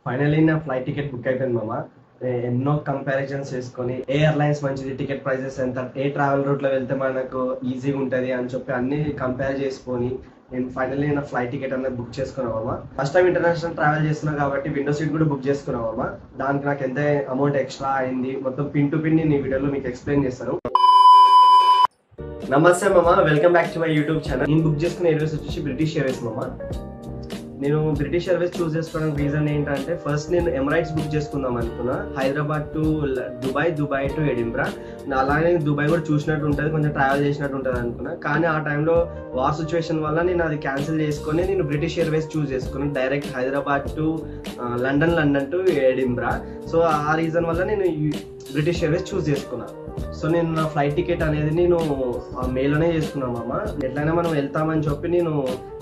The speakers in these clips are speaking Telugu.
ఫైనల్లీ నా ఫ్లైట్ టికెట్ బుక్ అయిపోయింది మామ. ఎన్నో కంపారిజన్స్ చేసుకొని ఏ ఎయిర్లైన్స్ మంచిది, టికెట్ ప్రైసెస్ ఎంత, ఏ ట్రావెల్ రూట్లో వెళ్తే మనకు ఈజీగా ఉంటుంది అని చెప్పి అన్ని కంపేర్ చేసుకొని నేను ఫైనల్లీ నా ఫ్లైట్ టికెట్ అనేది బుక్ చేసుకున్నామమ్మా. ఫస్ట్ టైం ఇంటర్నేషనల్ ట్రావెల్ చేస్తున్నా కాబట్టి విండో సీట్ కూడా బుక్ చేసుకున్నామమ్మా. దానికి నాకు ఎంత అమౌంట్ ఎక్స్ట్రా అయింది మొత్తం పిన్ టు పిన్ నేను ఈ వీడియోలో మీకు ఎక్స్ప్లెయిన్ చేస్తాను. నమస్తే మామ, welcome back to my YouTube channel. నేను బుక్ చేసుకున్న ఎయిర్వేస్ వచ్చేసి బ్రిటిష్ ఎయిర్వేస్ మామ. నేను బ్రిటిష్ ఎయిర్వేస్ చూస్ చేసుకోవడానికి రీజన్ ఏంటంటే, ఫస్ట్ నేను ఎమిరేట్స్ బుక్ చేసుకుందాం అనుకున్నా, Hyderabad to Dubai, Dubai to Edinburgh. అలాగే దుబాయ్ కూడా చూసినట్టు ఉంటుంది, కొంచెం ట్రావెల్ చేసినట్టు ఉంటుంది అనుకున్నా. కానీ ఆ టైంలో వార్ సిచ్యువేషన్ వల్ల నేను అది క్యాన్సిల్ చేసుకొని నేను బ్రిటిష్ ఎయిర్వేస్ చూస్ చేసుకున్నాను, direct Hyderabad to London to Edinburgh. So ఆ రీజన్ వల్ల నేను బ్రిటిష్ ఎయిర్వేస్ చూస్ చేసుకున్నా. సో నేను నా ఫ్లైట్ టికెట్ అనేది నేను మేలోనే చేసుకున్నాను మామ. ఎట్లయినా మనం వెళ్తామని చెప్పి నేను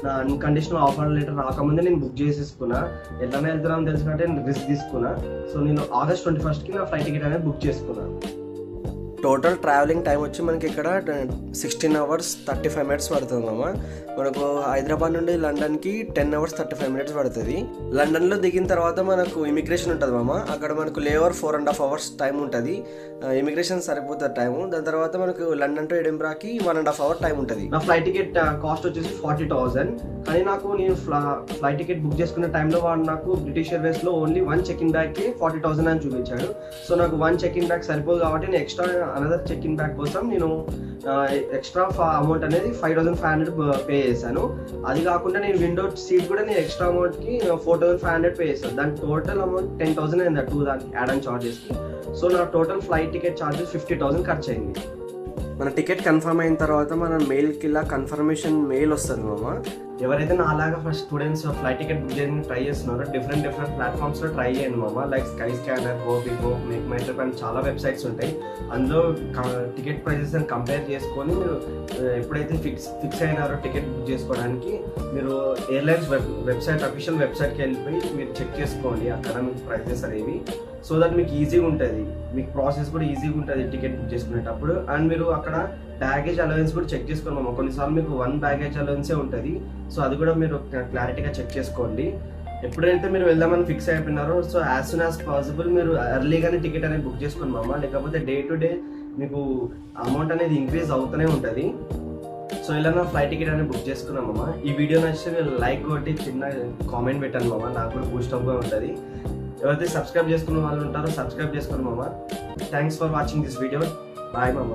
నా అన్కండిషనల్ ఆఫర్ లెటర్ రాకముందే నేను బుక్ చేసేసుకున్నా. ఎట్లయినా వెళ్తున్నామని తెలిసినట్టే నేను రిస్క్ తీసుకున్నా. సో నేను ఆగస్ట్ 21st నా ఫ్లైట్ టికెట్ అనేది బుక్ చేసుకున్నా. టోటల్ ట్రావెలింగ్ టైం వచ్చి మనకి ఇక్కడ 16 hours 35 minutes పడుతుంది మామ. మనకు హైదరాబాద్ నుండి లండన్కి 10 hours 35 minutes పడుతుంది. లండన్లో దిగిన తర్వాత మనకు ఇమిగ్రేషన్ ఉంటుంది మామ. అక్కడ మనకు లేఓవర్ 4.5 hours టైం ఉంటుంది. ఇమిగ్రేషన్ సరిపోతుంది టైము. దాని తర్వాత మనకు లండన్ టు ఎడింబ్రాకి 1.5 hour టైం ఉంటుంది. నా ఫ్లైట్ టికెట్ కాస్ట్ వచ్చేసి 40,000. కానీ నేను ఫ్లైట్ టికెట్ బుక్ చేసుకున్న టైంలో వాడు నాకు బ్రిటిష్ ఎయిర్వేస్లో ఓన్లీ 1 చెక్-ఇన్ బ్యాగ్కి 40,000 అని చూపించాడు. సో నాకు 1 చెక్-ఇన్ బ్యాగ్ సరిపోదు కాబట్టి నేను ఎక్స్ట్రా అనదర్ చెక్-ఇన్ బ్యాగ్ కోసం నేను ఎక్స్ట్రా అమౌంట్ అనేది 5,500 పే చేశాను. అది కాకుండా నేను విండో సీట్ కూడా నేను ఎక్స్ట్రా అమౌంట్కి 4,500 పే చేశాను. దాని టోటల్ అమౌంట్ 10,000 అయింది టూ దానికి యాడ్ ఆన్ చార్జెస్కి. సో నా టోటల్ ఫ్లైట్ టికెట్ ఛార్జెస్ 50,000 ఖర్చు అయింది. మన టికెట్ కన్ఫర్మ్ అయిన తర్వాత మన మెయిల్కి ఇలా కన్ఫర్మేషన్ మెయిల్ వస్తుంది మామ. ఎవరైతే నా అలాగా first students flight ticket book చేయడానికి ట్రై చేస్తున్నారో డిఫరెంట్ ప్లాట్ఫామ్స్లో ట్రై చేయండి మామ. Like Skyscanner, Goibibo, MakeMyTrip అని చాలా వెబ్సైట్స్ ఉంటాయి. అందులో టికెట్ ప్రైసెస్ అని కంపేర్ చేసుకొని మీరు ఎప్పుడైతే ఫిక్స్ అయినారో టికెట్ బుక్ చేసుకోవడానికి మీరు ఎయిర్లైన్స్ వెబ్సైట్ అఫీషియల్ వెబ్సైట్కి వెళ్ళిపోయి మీరు చెక్ చేసుకోండి అక్కడ మీకు ప్రైసెస్ అనేవి. సో దట్ మీకు ఈజీగా ఉంటుంది, మీకు ప్రాసెస్ కూడా ఈజీగా ఉంటుంది టికెట్ బుక్ చేసుకునేటప్పుడు. అండ్ మీరు అక్కడ బ్యాగేజ్ అలవెన్స్ కూడా చెక్ చేసుకోండి. కొన్నిసార్లు మీకు 1 బ్యాగేజ్ అలవెన్సే ఉంటుంది. సో అది కూడా మీరు క్లారిటీగా చెక్ చేసుకోండి. ఎప్పుడైతే మీరు వెళ్దామని ఫిక్స్ అయిపోయినారో so as soon as possible మీరు ఎర్లీగానే టికెట్ అనేది బుక్ చేసుకోండి మామ. లేకపోతే డే టు డే మీకు అమౌంట్ అనేది ఇంక్రీజ్ అవుతూనే ఉంటుంది. సో ఇలా నా ఫ్లైట్ టికెట్ అనేది బుక్ చేసుకున్నాం మామ. ఈ వీడియో నచ్చితే లైక్ కొట్టి చిన్న కామెంట్ పెట్టండి మామ, నాకు కూడా బూస్టప్గా ఉంటుంది. ఎవరైతే సబ్స్క్రైబ్ చేసుకున్న వాళ్ళు ఉంటారో సబ్స్క్రైబ్ చేసుకోండి మామ. Thanks for watching this video. Bye మామ.